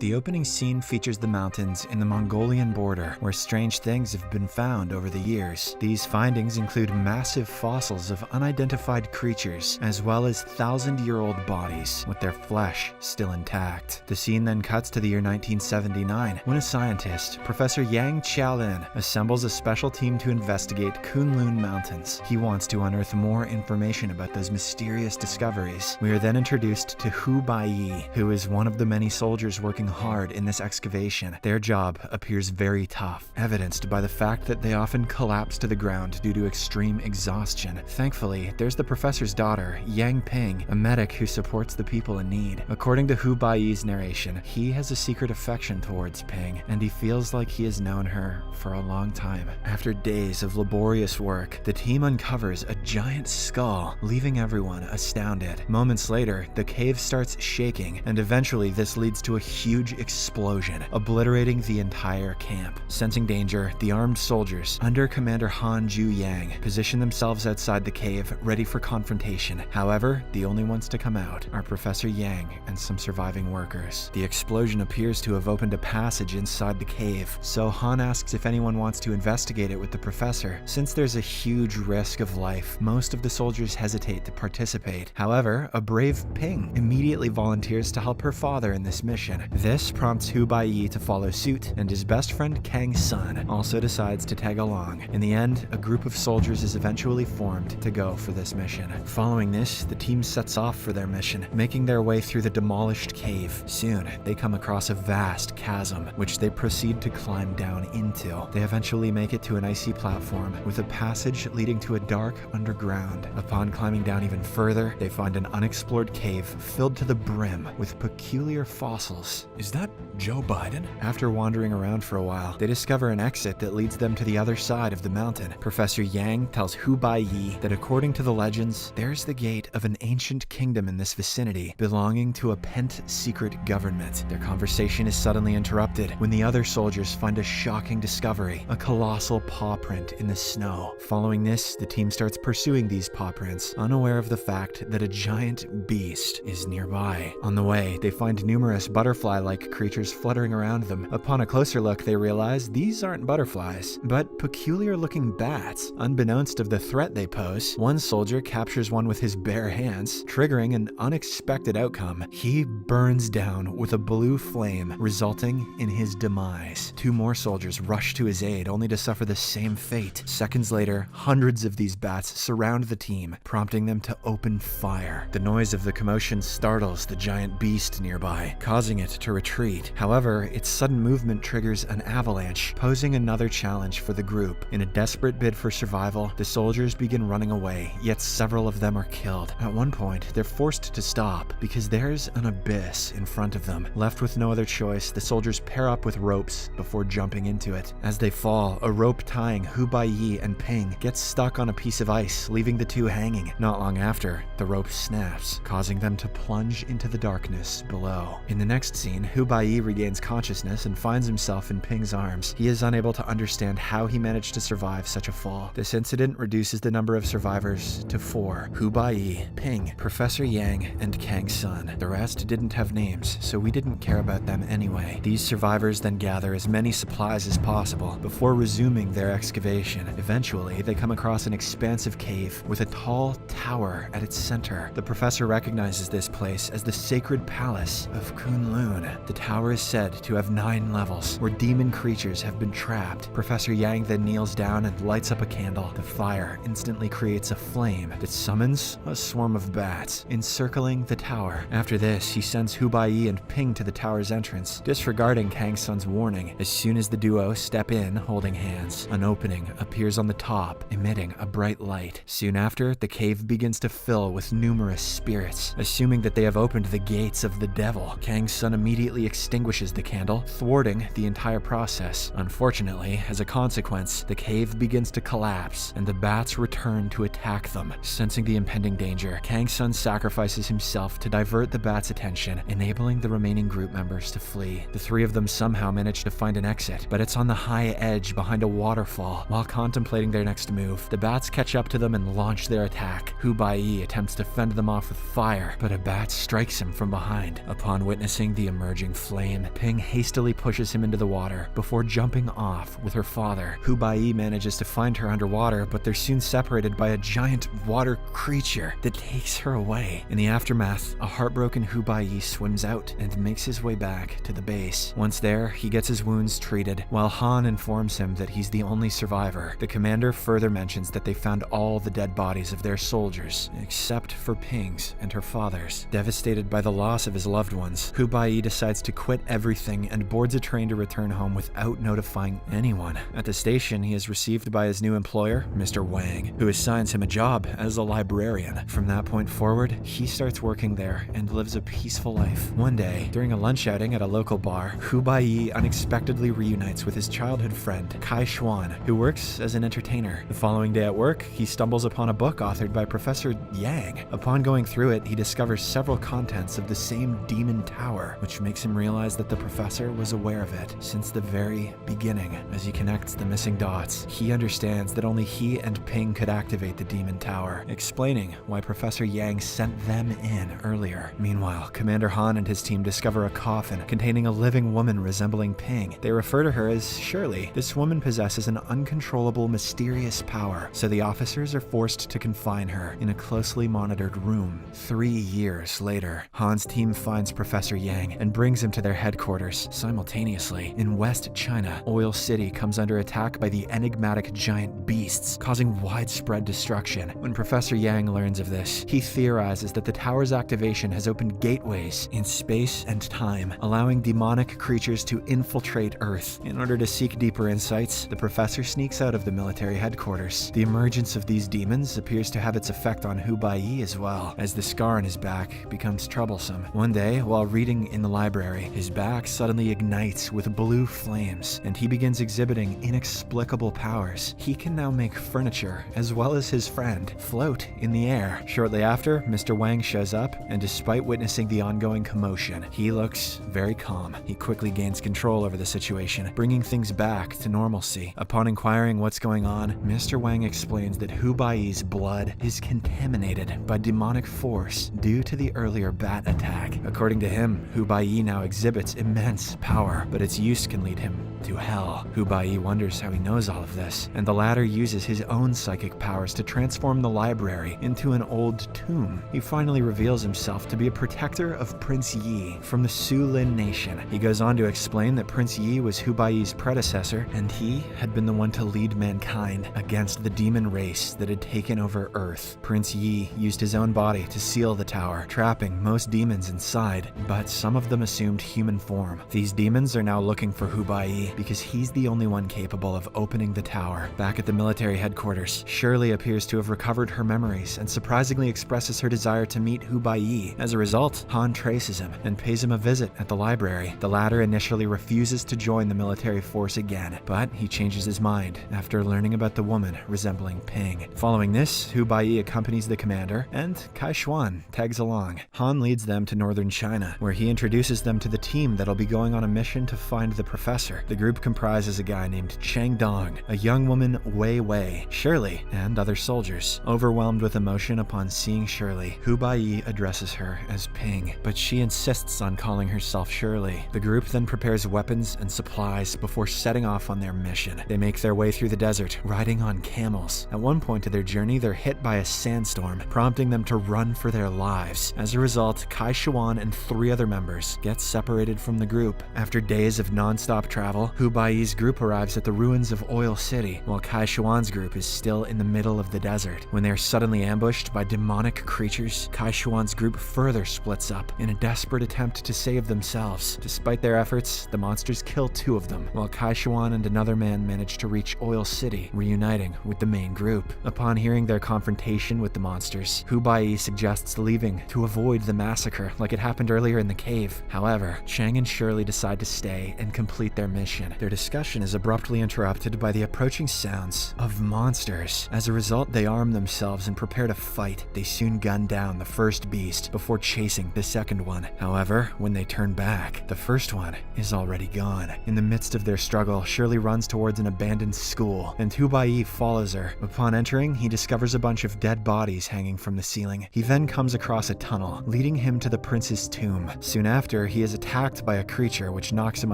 The opening scene features the mountains in the Mongolian border, where strange things have been found over the years. These findings include massive fossils of unidentified creatures, as well as 1,000-year-old bodies, with their flesh still intact. The scene then cuts to the year 1979, when a scientist, Professor Yang Qiaolin, assembles a special team to investigate Kunlun Mountains. He wants to unearth more information about those mysterious discoveries. We are then introduced to Hu Baiyi, who is one of the many soldiers working hard in this excavation. Their job appears very tough, evidenced by the fact that they often collapse to the ground due to extreme exhaustion. Thankfully, there's the professor's daughter, Yang Ping, a medic who supports the people in need. According to Hu Baiyi's narration, he has a secret affection towards Ping, and he feels like he has known her for a long time. After days of laborious work, the team uncovers a giant skull, leaving everyone astounded. Moments later, the cave starts shaking, and eventually this leads to a huge explosion, obliterating the entire camp. Sensing danger, the armed soldiers, under Commander Han Ju Yang, position themselves outside the cave, ready for confrontation. However, the only ones to come out are Professor Yang and some surviving workers. The explosion appears to have opened a passage inside the cave, so Han asks if anyone wants to investigate it with the professor. Since there's a huge risk of life, most of the soldiers hesitate to participate. However, a brave Ping immediately volunteers to help her father in this mission. This prompts Hu Baiyi to follow suit, and his best friend Kang Sun also decides to tag along. In the end, a group of soldiers is eventually formed to go for this mission. Following this, the team sets off for their mission, making their way through the demolished cave. Soon, they come across a vast chasm, which they proceed to climb down into. They eventually make it to an icy platform, with a passage leading to a dark underground. Upon climbing down even further, they find an unexplored cave filled to the brim with peculiar fossils. Is that Joe Biden? After wandering around for a while, they discover an exit that leads them to the other side of the mountain. Professor Yang tells Hu Baiyi that according to the legends, there's the gate of an ancient kingdom in this vicinity, belonging to a pent secret government. Their conversation is suddenly interrupted when the other soldiers find a shocking discovery, a colossal paw print in the snow. Following this, the team starts pursuing these paw prints, unaware of the fact that a giant beast is nearby. On the way, they find numerous butterfly-like creatures fluttering around them. Upon a closer look, they realize these aren't butterflies, but peculiar-looking bats. Unbeknownst of the threat they pose, one soldier captures one with his bare hands, triggering an unexpected outcome. He burns down with a blue flame, resulting in his demise. Two more soldiers rush to his aid, only to suffer the same fate. Seconds later, hundreds of these bats surround the team, prompting them to open fire. The noise of the commotion startles the giant beast nearby, causing it to retreat. However, its sudden movement triggers an avalanche, posing another challenge for the group. In a desperate bid for survival, the soldiers begin running away, yet several of them are killed. At one point, they're forced to stop because there's an abyss in front of them. Left with no other choice, the soldiers pair up with ropes before jumping into it. As they fall, a rope tying Hu Baiyi and Ping gets stuck on a piece of ice, leaving the two hanging. Not long after, the rope snaps, causing them to plunge into the darkness below. In the next scene, Hu Baiyi regains consciousness and finds himself in Ping's arms. He is unable to understand how he managed to survive such a fall. This incident reduces the number of survivors to 4: Hu Baiyi, Ping, Professor Yang, and Kang Sun. The rest didn't have names, so we didn't care about them anyway. These survivors then gather as many supplies as possible before resuming their excavation. Eventually, they come across an expansive cave with a tall tower at its center. The professor recognizes this place as the sacred palace of Kunlun. The tower is said to have 9 levels, where demon creatures have been trapped. Professor Yang then kneels down and lights up a candle. The fire instantly creates a flame that summons a swarm of bats, encircling the tower. After this, he sends Hu Baiyi and Ping to the tower's entrance, disregarding Kang Sun's warning. As soon as the duo step in, holding hands, an opening appears on the top, emitting a bright light. Soon after, the cave begins to fill with numerous spirits. Assuming that they have opened the gates of the devil, Kang Sun immediately extinguishes the candle, thwarting the entire process. Unfortunately, as a consequence, the cave begins to collapse, and the bats return to attack them. Sensing the impending danger, Kang Sun sacrifices himself to divert the bats' attention, enabling the remaining group members to flee. The 3 of them somehow manage to find an exit, but it's on the high edge behind a waterfall. While contemplating their next move, the bats catch up to them and launch their attack. Hu Baiyi attempts to fend them off with fire, but a bat strikes him from behind. Upon witnessing the emergence emerging flame. Ping hastily pushes him into the water before jumping off with her father. Hu Baiyi manages to find her underwater, but they're soon separated by a giant water creature that takes her away. In the aftermath, a heartbroken Hu Baiyi swims out and makes his way back to the base. Once there, he gets his wounds treated, while Han informs him that he's the only survivor. The commander further mentions that they found all the dead bodies of their soldiers, except for Ping's and her father's. Devastated by the loss of his loved ones, Hu Baiyi decides to quit everything and boards a train to return home without notifying anyone. At the station, he is received by his new employer, Mr. Wang, who assigns him a job as a librarian. From that point forward, he starts working there and lives a peaceful life. One day, during a lunch outing at a local bar, Hu Baiyi unexpectedly reunites with his childhood friend, Kai Xuan, who works as an entertainer. The following day at work, he stumbles upon a book authored by Professor Yang. Upon going through it, he discovers several contents of the same demon tower, which makes him realize that the professor was aware of it since the very beginning. As he connects the missing dots, he understands that only he and Ping could activate the demon tower, explaining why Professor Yang sent them in earlier. Meanwhile, Commander Han and his team discover a coffin containing a living woman resembling Ping. They refer to her as Shirley. This woman possesses an uncontrollable, mysterious power, so the officers are forced to confine her in a closely monitored room. 3 years later, Han's team finds Professor Yang and brings him to their headquarters. Simultaneously, in West China, Oil City comes under attack by the enigmatic giant beasts, causing widespread destruction. When Professor Yang learns of this, he theorizes that the tower's activation has opened gateways in space and time, allowing demonic creatures to infiltrate Earth. In order to seek deeper insights, the professor sneaks out of the military headquarters. The emergence of these demons appears to have its effect on Hu Baiyi as well, as the scar on his back becomes troublesome. One day, while reading in the library, his back suddenly ignites with blue flames, and he begins exhibiting inexplicable powers. He can now make furniture, as well as his friend, float in the air. Shortly after, Mr. Wang shows up, and despite witnessing the ongoing commotion, he looks very calm. He quickly gains control over the situation, bringing things back to normalcy. Upon inquiring what's going on, Mr. Wang explains that Hu Baiyi's blood is contaminated by demonic force due to the earlier bat attack. According to him, Hu Baiyi now exhibits immense power, but its use can lead him to hell. Hu Baiyi wonders how he knows all of this, and the latter uses his own psychic powers to transform the library into an old tomb. He finally reveals himself to be a protector of Prince Yi from the Su-Lin nation. He goes on to explain that Prince Yi was Hu Baiyi's predecessor, and he had been the one to lead mankind against the demon race that had taken over Earth. Prince Yi used his own body to seal the tower, trapping most demons inside, but some of them assumed human form. These demons are now looking for Hu Baiyi because he's the only one capable of opening the tower. Back at the military headquarters, Shirley appears to have recovered her memories and surprisingly expresses her desire to meet Hu Baiyi. As a result, Han traces him and pays him a visit at the library. The latter initially refuses to join the military force again, but he changes his mind after learning about the woman resembling Ping. Following this, Hu Baiyi accompanies the commander, and Kai Xuan tags along. Han leads them to northern China, where he introduces them to the team that'll be going on a mission to find the professor. The group comprises a guy named Chang Dong, a young woman Wei Wei, Shirley, and other soldiers. Overwhelmed with emotion upon seeing Shirley, Hu Baiyi addresses her as Ping, but she insists on calling herself Shirley. The group then prepares weapons and supplies before setting off on their mission. They make their way through the desert, riding on camels. At one point of their journey, they're hit by a sandstorm, prompting them to run for their lives. As a result, Kai Xuan and 3 other members get separated from the group. After days of non-stop travel, Hu Baiyi's group arrives at the ruins of Oil City, while Kai Xuan's group is still in the middle of the desert. When they are suddenly ambushed by demonic creatures, Kai Xuan's group further splits up in a desperate attempt to save themselves. Despite their efforts, the monsters kill 2 of them, while Kai Xuan and another man manage to reach Oil City, reuniting with the main group. Upon hearing their confrontation with the monsters, Hu Baiyi suggests leaving to avoid the massacre like it happened earlier in the cave. However, Chang and Shirley decide to stay and complete their mission. Their discussion is abruptly interrupted by the approaching sounds of monsters. As a result, they arm themselves and prepare to fight. They soon gun down the first beast before chasing the second one. However, when they turn back, the first one is already gone. In the midst of their struggle, Shirley runs towards an abandoned school, and Hubai follows her. Upon entering, he discovers a bunch of dead bodies hanging from the ceiling. He then comes across a tunnel, leading him to the prince's tomb. Soon after, he is attacked by a creature which knocks him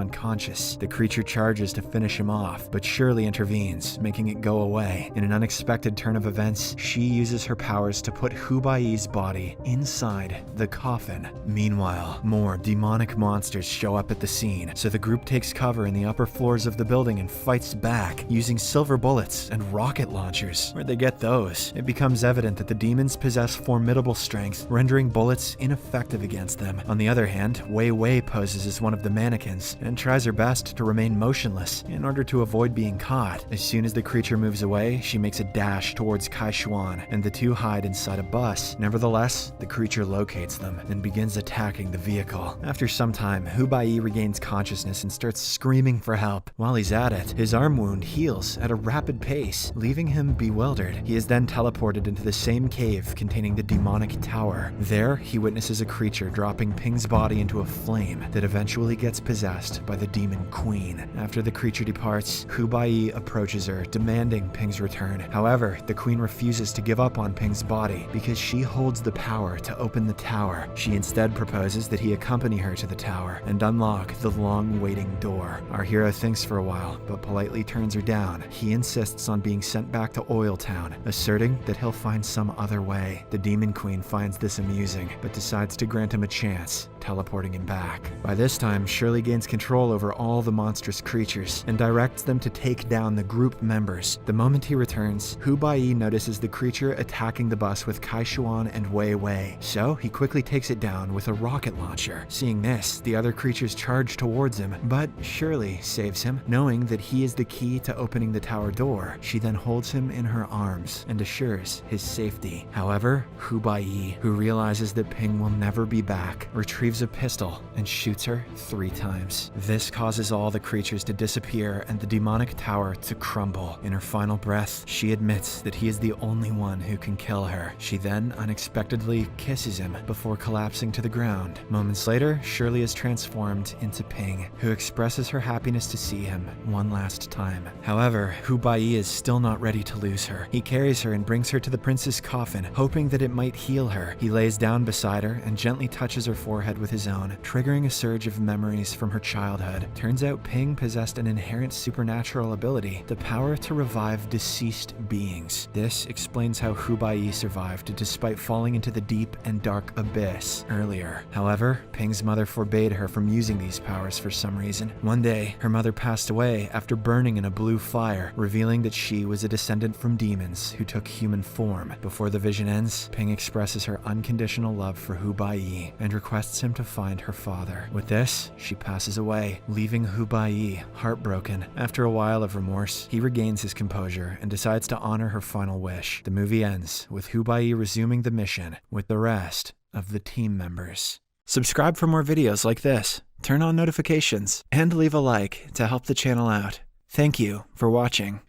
unconscious. The creature charges to finish him off, but Shirley intervenes, making it go away. In an unexpected turn of events, she uses her powers to put Hubai's body inside the coffin. Meanwhile, more demonic monsters show up at the scene, so the group takes cover in the upper floors of the building and fights back, using silver bullets and rocket launchers. Where'd they get those? It becomes evident that the demons possess formidable strength, rendering bullets ineffective against them. On the other hand, Wei Wei poses as one of the mannequins and tries her best to remain motionless in order to avoid being caught. As soon as the creature moves away, she makes a dash towards Kai Xuan, and the two hide inside a bus. Nevertheless, the creature locates them and begins attacking the vehicle. After some time, Hubai regains consciousness and starts screaming for help. While he's at it, his arm wound heals at a rapid pace, leaving him bewildered. He is then teleported into the same cave containing the demonic tower. There, he witnesses a creature dropping Ping's body into a flame that eventually gets possessed by the demon queen. After the creature departs, Hubai approaches her, demanding Ping's return. However, the queen refuses to give up on Ping's body because she holds the power to open the tower. She instead proposes that he accompany her to the tower and unlock the long-waiting door. Our hero thinks for a while, but politely turns her down. He insists on being sent back to Oil Town, asserting that he'll find some other way. The demon queen finds this amusing, but decides to grant him a chance, teleporting him back. By this time, Shirley gains control over all the monstrous creatures and directs them to take down the group members. The moment he returns, Hubai notices the creature attacking the bus with Kai Xuan and Wei Wei, so he quickly takes it down with a rocket launcher. Seeing this, the other creatures charge towards him, but Shirley saves him. Knowing that he is the key to opening the tower door, she then holds him in her arms and assures his safety. However, Hubai, who realizes that Ping will never be back, retrieves a pistol and shoots her 3 times. This causes all the creatures to disappear and the demonic tower to crumble. In her final breath, she admits that he is the only one who can kill her. She then unexpectedly kisses him before collapsing to the ground. Moments later, Shirley is transformed into Ping, who expresses her happiness to see him one last time. However, Hubai is still not ready to lose her. He carries her and brings her to the prince's coffin, hoping that it might heal her. He lays down beside her and gently touches her forehead with his own, triggering a surge of memories from her childhood. Turns out Ping possessed an inherent supernatural ability, the power to revive deceased beings. This explains how Hubai survived despite falling into the deep and dark abyss earlier. However, Ping's mother forbade her from using these powers for some reason. One day, her mother passed away after burning in a blue fire, revealing that she was a descendant from demons who took human form. Before the vision ends, Ping expresses her unconditional love for Hubai and requests him to find her father. With this, she passes away, leaving Hubai heartbroken. After a while of remorse, he regains his composure and decides to honor her final wish. The movie ends with Hubai resuming the mission with the rest of the team members. Subscribe for more videos like this, turn on notifications, and leave a like to help the channel out. Thank you for watching.